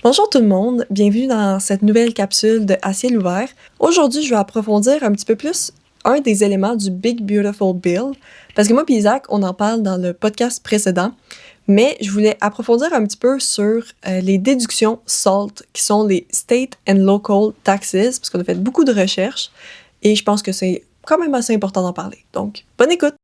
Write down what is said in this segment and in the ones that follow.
Bonjour tout le monde, bienvenue dans cette nouvelle capsule de À ciel ouvert. Aujourd'hui, je vais approfondir un petit peu plus un des éléments du Big Beautiful Bill, parce que moi et Isaac, on en parle dans le podcast précédent, mais je voulais approfondir un petit peu sur les déductions SALT, qui sont les State and Local Taxes, parce qu'on a fait beaucoup de recherches, et je pense que c'est quand même assez important d'en parler. Donc, bonne écoute!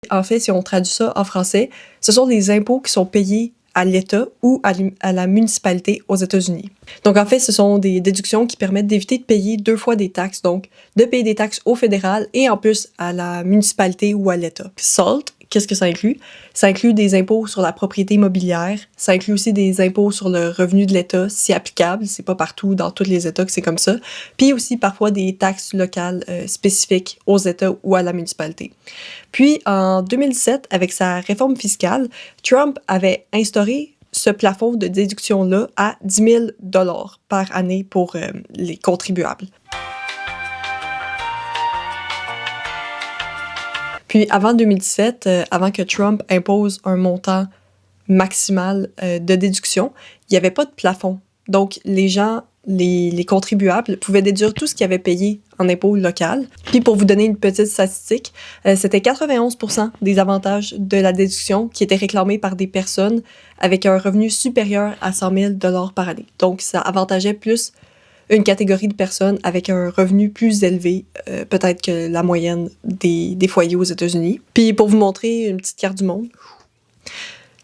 En fait, si on traduit ça en français, ce sont des impôts qui sont payés à l'État ou à la municipalité aux États-Unis. Donc, en fait, ce sont des déductions qui permettent d'éviter de payer 2 fois des taxes, donc de payer des taxes au fédéral et en plus à la municipalité ou à l'État. SALT, qu'est-ce que ça inclut? Ça inclut des impôts sur la propriété immobilière, ça inclut aussi des impôts sur le revenu de l'État, si applicable, c'est pas partout dans tous les États que c'est comme ça, puis aussi parfois des taxes locales spécifiques aux États ou à la municipalité. Puis, en 2007, avec sa réforme fiscale, Trump avait instauré ce plafond de déduction-là à 10 000 $ par année pour les contribuables. Puis, avant 2017, avant que Trump impose un montant maximal de déduction, il n'y avait pas de plafond. Donc, les gens, les contribuables, pouvaient déduire tout ce qu'ils avaient payé en impôt local. Puis, pour vous donner une petite statistique, c'était 91% des avantages de la déduction qui étaient réclamés par des personnes avec un revenu supérieur à 100 000 $ par année. Donc, ça avantageait plus une catégorie de personnes avec un revenu plus élevé, peut-être que la moyenne des foyers aux États-Unis. Puis, pour vous montrer une petite carte du monde,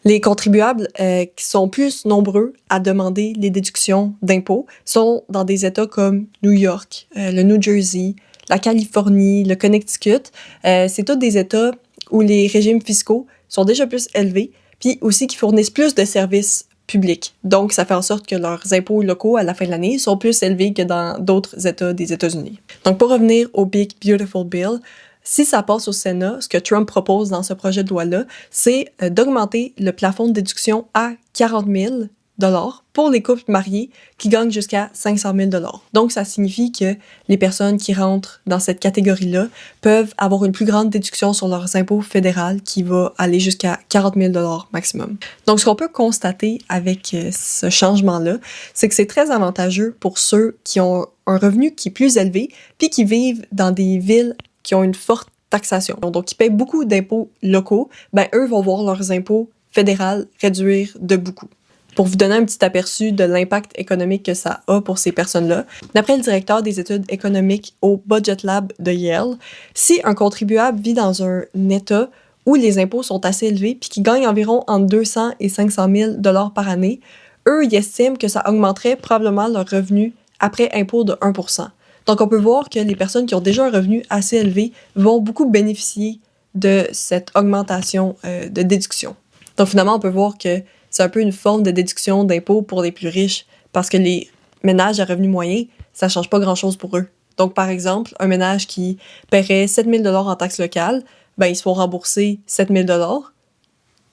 les contribuables qui sont plus nombreux à demander les déductions d'impôts sont dans des États comme New York, le New Jersey, la Californie, le Connecticut. C'est tous des États où les régimes fiscaux sont déjà plus élevés, puis aussi qui fournissent plus de services publics. Donc, ça fait en sorte que leurs impôts locaux à la fin de l'année sont plus élevés que dans d'autres États des États-Unis. Donc, pour revenir au Big Beautiful Bill, si ça passe au Sénat, ce que Trump propose dans ce projet de loi-là, c'est d'augmenter le plafond de déduction à 40 000 $ pour les couples mariés qui gagnent jusqu'à 500 000 $. Donc, ça signifie que les personnes qui rentrent dans cette catégorie-là peuvent avoir une plus grande déduction sur leurs impôts fédéraux qui va aller jusqu'à 40 000 $ maximum. Donc, ce qu'on peut constater avec ce changement-là, c'est que c'est très avantageux pour ceux qui ont un revenu qui est plus élevé puis qui vivent dans des villes qui ont une forte taxation. Donc, qui payent beaucoup d'impôts locaux, ben eux vont voir leurs impôts fédéraux réduire de beaucoup. Pour vous donner un petit aperçu de l'impact économique que ça a pour ces personnes-là, d'après le directeur des études économiques au Budget Lab de Yale, si un contribuable vit dans un État où les impôts sont assez élevés puis qui gagne environ entre 200 et 500 000 $ par année, eux, ils estiment que ça augmenterait probablement leur revenu après impôt de 1%. Donc, on peut voir que les personnes qui ont déjà un revenu assez élevé vont beaucoup bénéficier de cette augmentation de déduction. Donc, finalement, on peut voir que c'est un peu une forme de déduction d'impôt pour les plus riches parce que les ménages à revenus moyens, ça ne change pas grand-chose pour eux. Donc, par exemple, un ménage qui paierait 7 000 $ en taxes locales, ben, ils se font rembourser 7 000 $,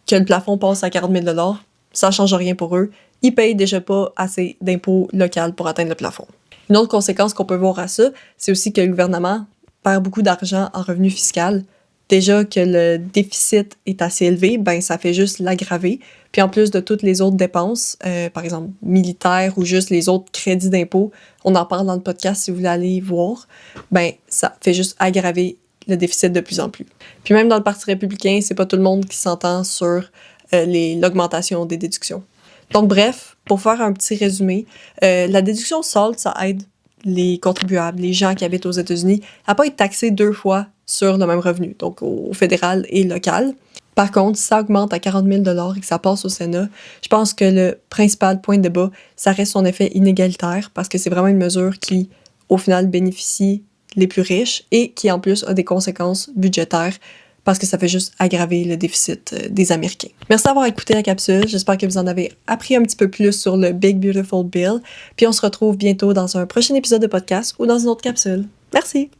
que le plafond passe à 40 000 $, ça ne change rien pour eux. Ils ne payent déjà pas assez d'impôts locaux pour atteindre le plafond. Une autre conséquence qu'on peut voir à ça, c'est aussi que le gouvernement perd beaucoup d'argent en revenu fiscal. Déjà que le déficit est assez élevé, ben ça fait juste l'aggraver. Puis en plus de toutes les autres dépenses, par exemple militaires ou juste les autres crédits d'impôt, on en parle dans le podcast si vous voulez aller voir, ben ça fait juste aggraver le déficit de plus en plus. Puis même dans le Parti républicain, c'est pas tout le monde qui s'entend sur l'augmentation des déductions. Donc bref, pour faire un petit résumé, la déduction SALT, ça aide les contribuables, les gens qui habitent aux États-Unis, à pas être taxés 2 fois sur le même revenu, donc au fédéral et local. Par contre, si ça augmente à 40 000 $ et que ça passe au Sénat, je pense que le principal point de débat, ça reste son effet inégalitaire parce que c'est vraiment une mesure qui, au final, bénéficie les plus riches et qui, en plus, a des conséquences budgétaires parce que ça fait juste aggraver le déficit des Américains. Merci d'avoir écouté la capsule. J'espère que vous en avez appris un petit peu plus sur le Big Beautiful Bill. Puis on se retrouve bientôt dans un prochain épisode de podcast ou dans une autre capsule. Merci!